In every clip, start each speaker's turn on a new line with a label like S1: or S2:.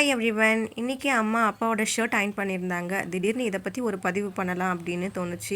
S1: Hi everyone. இன்றைக்கி அம்மா அப்பாவோட ஷர்ட் அயர்ன் பண்ணியிருந்தாங்க. திடீர்னு இதை பற்றி ஒரு பதிவு பண்ணலாம் அப்படின்னு தோணுச்சு.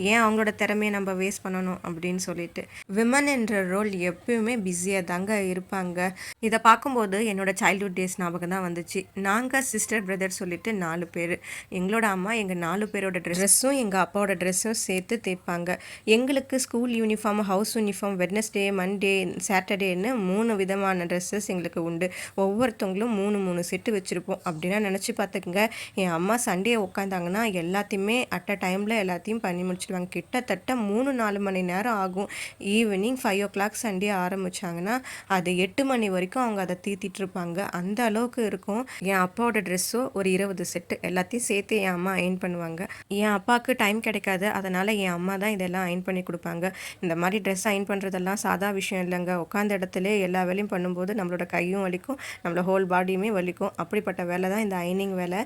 S1: ஏன் அவங்களோட திறமையை நம்ம வேஸ்ட் பண்ணணும் அப்படின்னு சொல்லிட்டு. விமன் என்ற ரோல் எப்பயுமே பிஸியாக தாங்க இருப்பாங்க. இதை பார்க்கும்போது என்னோடய சைல்ட்ஹுட் டேஸ் ஞாபகம் தான் வந்துச்சு. நாங்கள் சிஸ்டர் பிரதர் சொல்லிட்டு 4 பேர். எங்களோட அம்மா எங்கள் 4 பேரோட ட்ரெஸ்ஸும் எங்கள் அப்பாவோட ட்ரெஸ்ஸும் சேர்த்து தைப்பாங்க. எங்களுக்கு school uniform, house uniform, Wednesday, Monday, சாட்டர்டேன்னு 3 விதமான ட்ரெஸ்ஸஸ் எங்களுக்கு உண்டு. ஒவ்வொருத்தவங்களும் 3 செட்டு வச்சுருப்போம். அப்படின்னா நினச்சி பார்த்துக்குங்க, என் அம்மா சண்டே உட்காந்தாங்கன்னா எல்லாத்தையுமே அட் அ டைமில் எல்லாத்தையும் பண்ணி முடிச்சிடுவாங்க. கிட்டத்தட்ட 3-4 மணி நேரம் ஆகும். ஈவினிங் 5 o'clock சண்டே ஆரம்பித்தாங்கன்னா அது 8 மணி வரைக்கும் அவங்க அதை தீத்திட்டுருப்பாங்க. அந்த அளவுக்கு இருக்கும். என் அப்பாவோட ட்ரெஸ்ஸோ ஒரு 20 செட்டு எல்லாத்தையும் சேர்த்து என் அம்மா அயர்ன் பண்ணுவாங்க. என் அப்பாவுக்கு டைம் கிடைக்காது, அதனால் என் அம்மா தான் இதெல்லாம் அயர்ன் பண்ணி கொடுப்பாங்க. இந்த மாதிரி ட்ரெஸ் அயர்ன் பண்ணுறதெல்லாம் சாதா விஷயம் இல்லைங்க. உட்காந்த இடத்துல எல்லா வேலையும் பண்ணும்போது நம்மளோட கையும் வலிக்கும், நம்மளோட ஹோல் பாடியுமே வலிக்கும். அப்படிப்பட்ட வேலை தான் இந்த அயர்னிங் வேலை.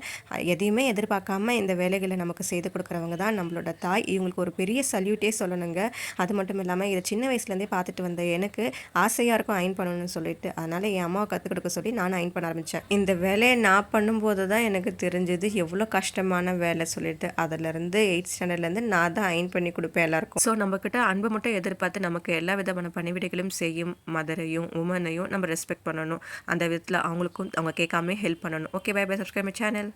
S1: எதையுமே எதிர்பார்க்காம இந்த வேலைகளை நமக்கு செய்து கொடுக்குறவங்க தான் நம்மளோட தாய். இவங்களுக்கு ஒரு பெரிய சல்யூட்டே சொல்லணுங்க. அது மட்டும் இல்லாமல் இதை சின்ன வயசுலேருந்தே பார்த்துட்டு வந்த எனக்கு ஆசையாக இருக்கும் அயர்ன் பண்ணணும்னு சொல்லிட்டு, அதனால் என் அம்மாவை கற்றுக் கொடுக்க சொல்லி நானும் அயர்ன் பண்ண ஆரம்பித்தேன். இந்த வேலையை நான் பண்ணும்போது தான் எனக்கு தெரிஞ்சது எவ்வளோ கஷ்டமான வேலை சொல்லிட்டு. அதிலேருந்து 8th ஸ்டாண்டர்ட்லேருந்து நான் தான் அயர்ன் பண்ணி கொடுப்பேன் எல்லாருக்கும். ஸோ நம்மக்கிட்ட அன்பு மட்டும் எதிர்பார்த்து நமக்கு எல்லா விதமான பணிவிடைகளும் செய்யும் மதரையும் உமனையும் நம்ம ரெஸ்பெக்ட் பண்ணணும். அந்த விதத்தில் அவங்களுக்கும் அவங்க கேட்காம ஹெல்ப் பண்ணணும். Okay, bye bye. Subscribe my channel.